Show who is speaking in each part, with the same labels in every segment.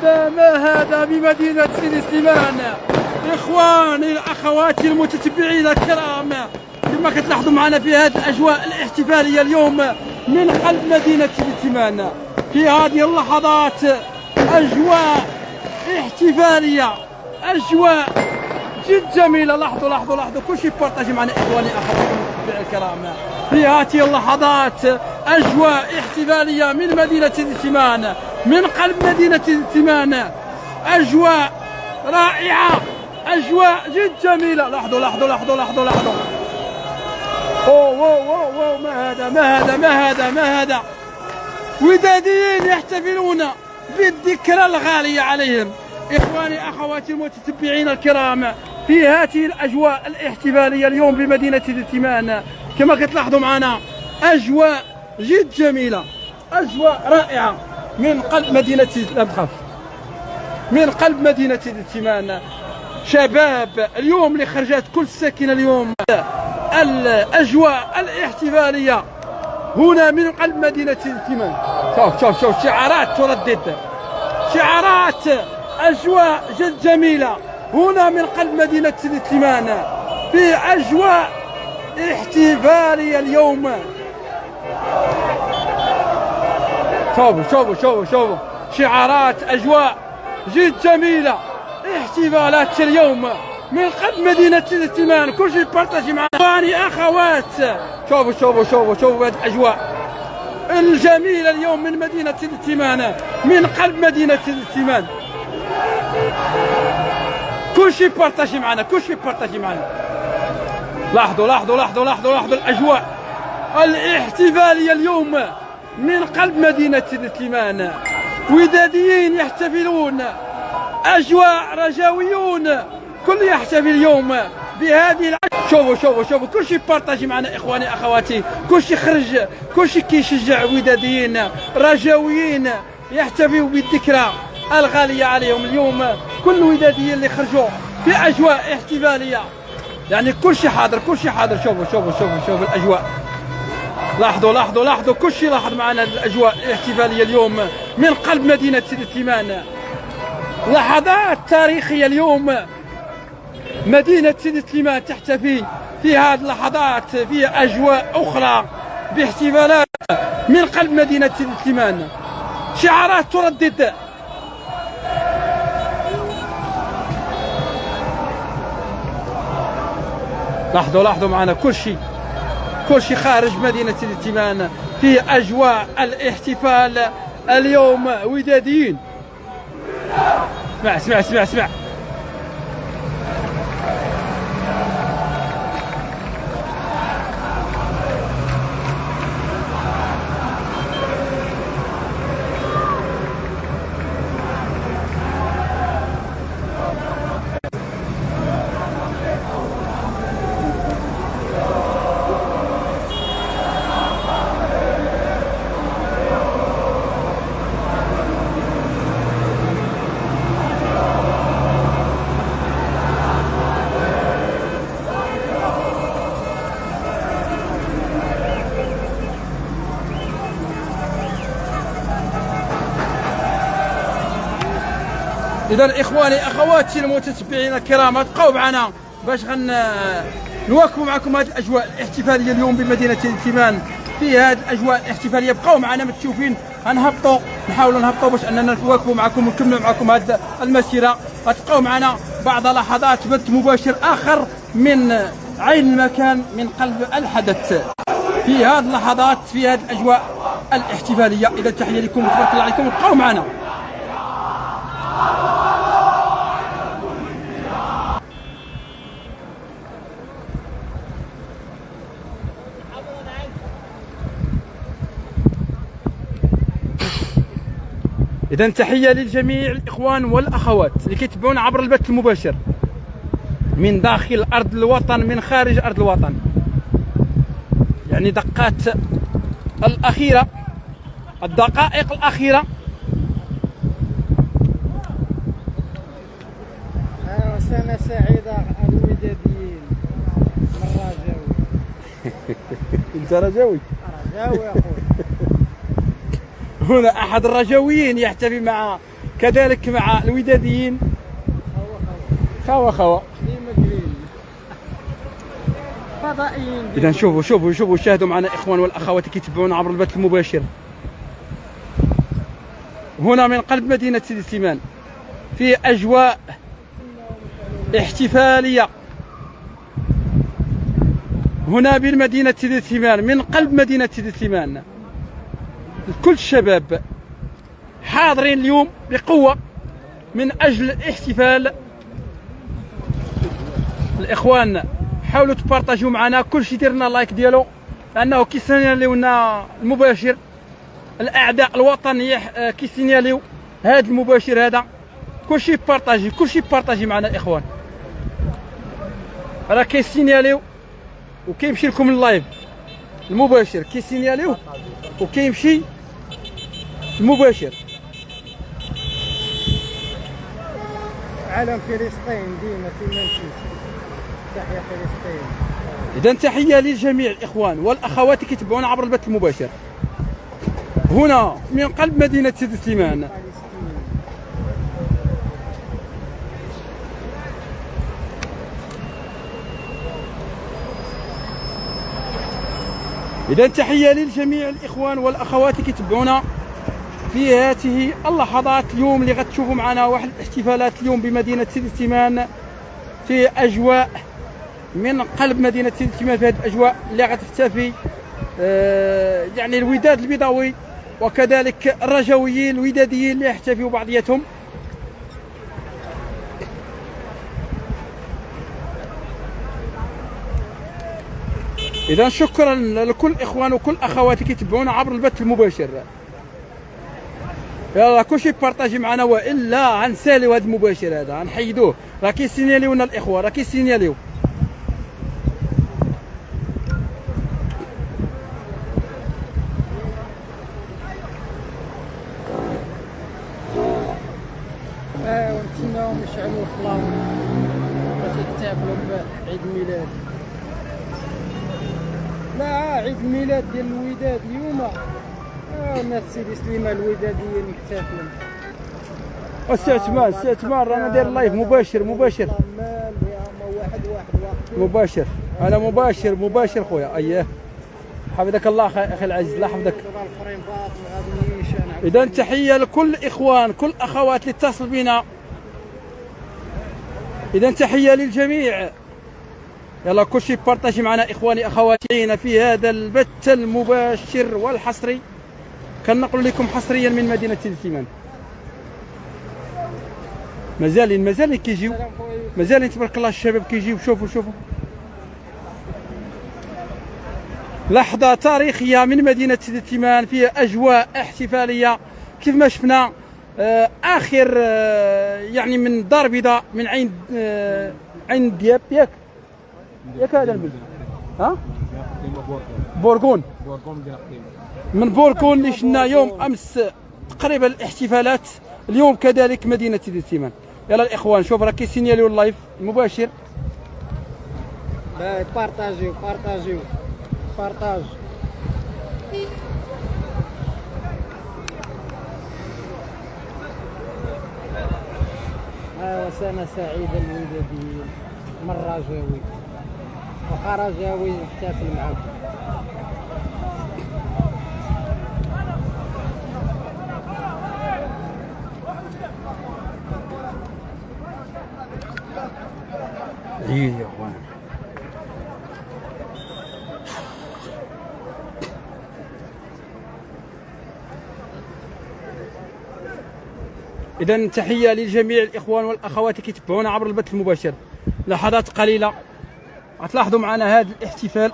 Speaker 1: ما هذا بمدينة سيدي سليمان. إخواني الأخواتي المتتبعين الكرام، كما كتلاحظوا معنا في هذه الأجواء الاحتفالية اليوم من قلب مدينة سيدي سليمان. في هذه اللحظات أجواء احتفالية، أجواء جد جميلة. لاحظوا كلشي بارطاجي معنا إخواني أخواتي المتتبعين الكرام. في هذه اللحظات أجواء احتفالية من مدينة سيدي سليمان، من قلب مدينة سيدي سليمان. أجواء رائعة، أجواء جد جميلة. لاحظوا أوه ما هذا وداديين يحتفلون بالذكرى الغالية عليهم. إخواني أخواتي المتتبعين الكرام، في هذه الأجواء الاحتفالية اليوم بمدينة سيدي سليمان كما كتلاحظوا معنا أجواء جد جميلة، أجواء رائعة من قلب مدينة سيدي، لا تخاف، من قلب مدينة سيدي سليمان. شباب اليوم اللي خرجت كل الساكنة اليوم الأجواء الاحتفالية هنا من قلب مدينة سيدي سليمان. شوف شعارات تردد، شعارات، أجواء جد جميلة هنا من قلب مدينة سيدي سليمان في أجواء احتفالية اليوم. شوفوا شعارات، أجواء جد جميلة، احتفالات اليوم من قلب مدينة سيدي سليمان. كلشي بارطاجي معنا إخواني أخوات. شوفوا هذه الأجواء الجميلة اليوم من مدينة سيدي سليمان، من قلب مدينة سيدي سليمان. كلشي بارطاجي معنا. لاحظوا الأجواء الاحتفالية اليوم من قلب مدينة سيدي سليمان. وداديين يحتفلون، أجواء رجاويون، كل يحتفل اليوم بهذه شوفوا كلشي بارطاجي معنا إخواني أخواتي. كلشي خرج، كلشي كيشجع وداديين رجاويين يحتفلوا بالذكرى الغالية عليهم اليوم. كل الوداديين اللي خرجوا في أجواء احتفالية، يعني كلشي حاضر. شوفوا الأجواء. لاحظوا كلشي لاحظ معنا الأجواء الاحتفالية اليوم من قلب مدينة سيدي سليمان. لحظات تاريخية اليوم، مدينة سيدي سليمان تحتفي في هذه اللحظات في أجواء أخرى باحتفالات من قلب مدينة سيدي سليمان. شعارات تردد. لاحظوا معنا كلشي خارج مدينة سيدي سليمان في أجواء الاحتفال اليوم. وداديين، اسمع إذا إخواني أخواتي المتتبعين الكرام، تبقوا معنا باش نواكبوا معكم هذه الأجواء الاحتفالية اليوم بمدينة سيدي سليمان. في هذه الأجواء الاحتفالية بقوا معنا متشوفين، نحاولوا نهبطوا باش أننا نواكبوا معكم ونكملوا معكم هذه المسيرة. غتبقوا معنا بعض لحظات بث مباشر آخر من عين المكان من قلب الحدث في هذه اللحظات في هذه الأجواء الاحتفالية. إذا تحية لكم وتبارك الله عليكم، بقوا معنا. إذا تحية للجميع الإخوان والأخوات اللي كيتبعونا عبر البث المباشر من داخل أرض الوطن، من خارج أرض الوطن. يعني الدقائق الأخيرة.
Speaker 2: سنة سعيدة الوداديين من رجاوي.
Speaker 1: أنت رجاوي؟
Speaker 2: رجاوي يا أخوي.
Speaker 1: هنا أحد الرجاويين يحتفي مع كذلك مع الوداديين خوا
Speaker 2: ديما قليل فضائيين.
Speaker 1: اذا شوفوا شاهدوا معنا اخوان والاخوات كيتبعونا عبر البث المباشر هنا من قلب مدينة سيدي سليمان في اجواء احتفالية هنا بالمدينة سيدي سليمان من قلب مدينة سيدي سليمان. كل الشباب حاضرين اليوم بقوة من اجل الاحتفال. الاخوان حاولوا تبارطاجيو معنا كلشي، دير لنا لايك ديالو لانه كيسيناليو لنا المباشر الاعداء الوطنيه كيسيناليو هذا المباشر هذا. كلشي بارطاجي معنا الاخوان، راه كيسيناليو وكيمشي لكم اللايف المباشر، كيسيناليو وكيمشي المباشر.
Speaker 2: علم فلسطين ديما فيما مشيت. تحية فلسطين.
Speaker 1: إذا تحية للجميع الإخوان والأخوات اللي كيتبعونا عبر البث المباشر هنا من قلب مدينة سيدي سليمان. إذا تحية للجميع الإخوان والأخوات اللي كيتبعونا في هذه اللحظات اليوم اللي غتشوفوا معنا واحد الاحتفالات اليوم بمدينة سيدي سليمان في أجواء من قلب مدينة سيدي سليمان، في هذه الأجواء اللي غتحتفي يعني الوداد البيضاوي وكذلك الرجويين الوداديين اللي يحتفيوا بعضياتهم. إذا شكرا لكل إخوان وكل أخوات اللي كيتبعونا عبر البث المباشر. يلا كلشي بارطاجي معنا والا غنساليو هذا المباشر هذا غنحيدوه. راه كيسيناليونا الاخوه، راه كيسيناليو.
Speaker 2: ونتسناهم يشعلوا الفلاور باش يحتفلوا بعيد الميلاد. لا عيد الميلاد ديال الوداد اليوم. ناس سيدي سليمان الوداديين محتفلين.
Speaker 1: السي عثمان رانا داير لايف مباشر
Speaker 2: واحد
Speaker 1: مباشر. انا مباشر خويا. اييه حفظك الله اخي العزيز، الله يحفظك. اذا تحيه لكل اخوان كل اخوات اللي اتصل بنا. اذا تحيه للجميع. يلا كلشي بارطاجي معنا اخواني اخواتي في هذا البث المباشر والحصري. كنقول لكم حصريا من مدينه سيدي سليمان. مازالين كيجيو، مازالين تبارك الله الشباب كيجيو. شوفوا لحظه تاريخيه من مدينه سيدي سليمان فيها اجواء احتفاليه كيف ما شفنا اخر يعني من الدار البيضاء من عين دياب ياك هذا البلد ها بورغون من بورغون اللي شفنا يوم امس تقريبا الاحتفالات. اليوم كذلك مدينه سيدي سليمان. يلا الاخوان شوف راه كيسينياليو اللايف مباشر.
Speaker 2: بارطاجيو بارطاج. سنة سعيدة للوداديين من الرجاوي وخا رجاوي يحتفل معاكم.
Speaker 1: عيد يا اخوان. إذا تحية للجميع الإخوان والأخوات اللي كيتبعونا عبر البث المباشر. لحظات قليلة غتلاحظوا معنا هذا الاحتفال.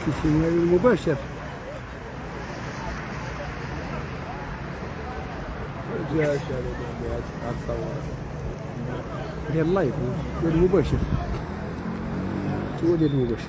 Speaker 1: كيسيناليو المباشر. جاش على الصور ديال اللايف ديال المباشر هو ديال المباشر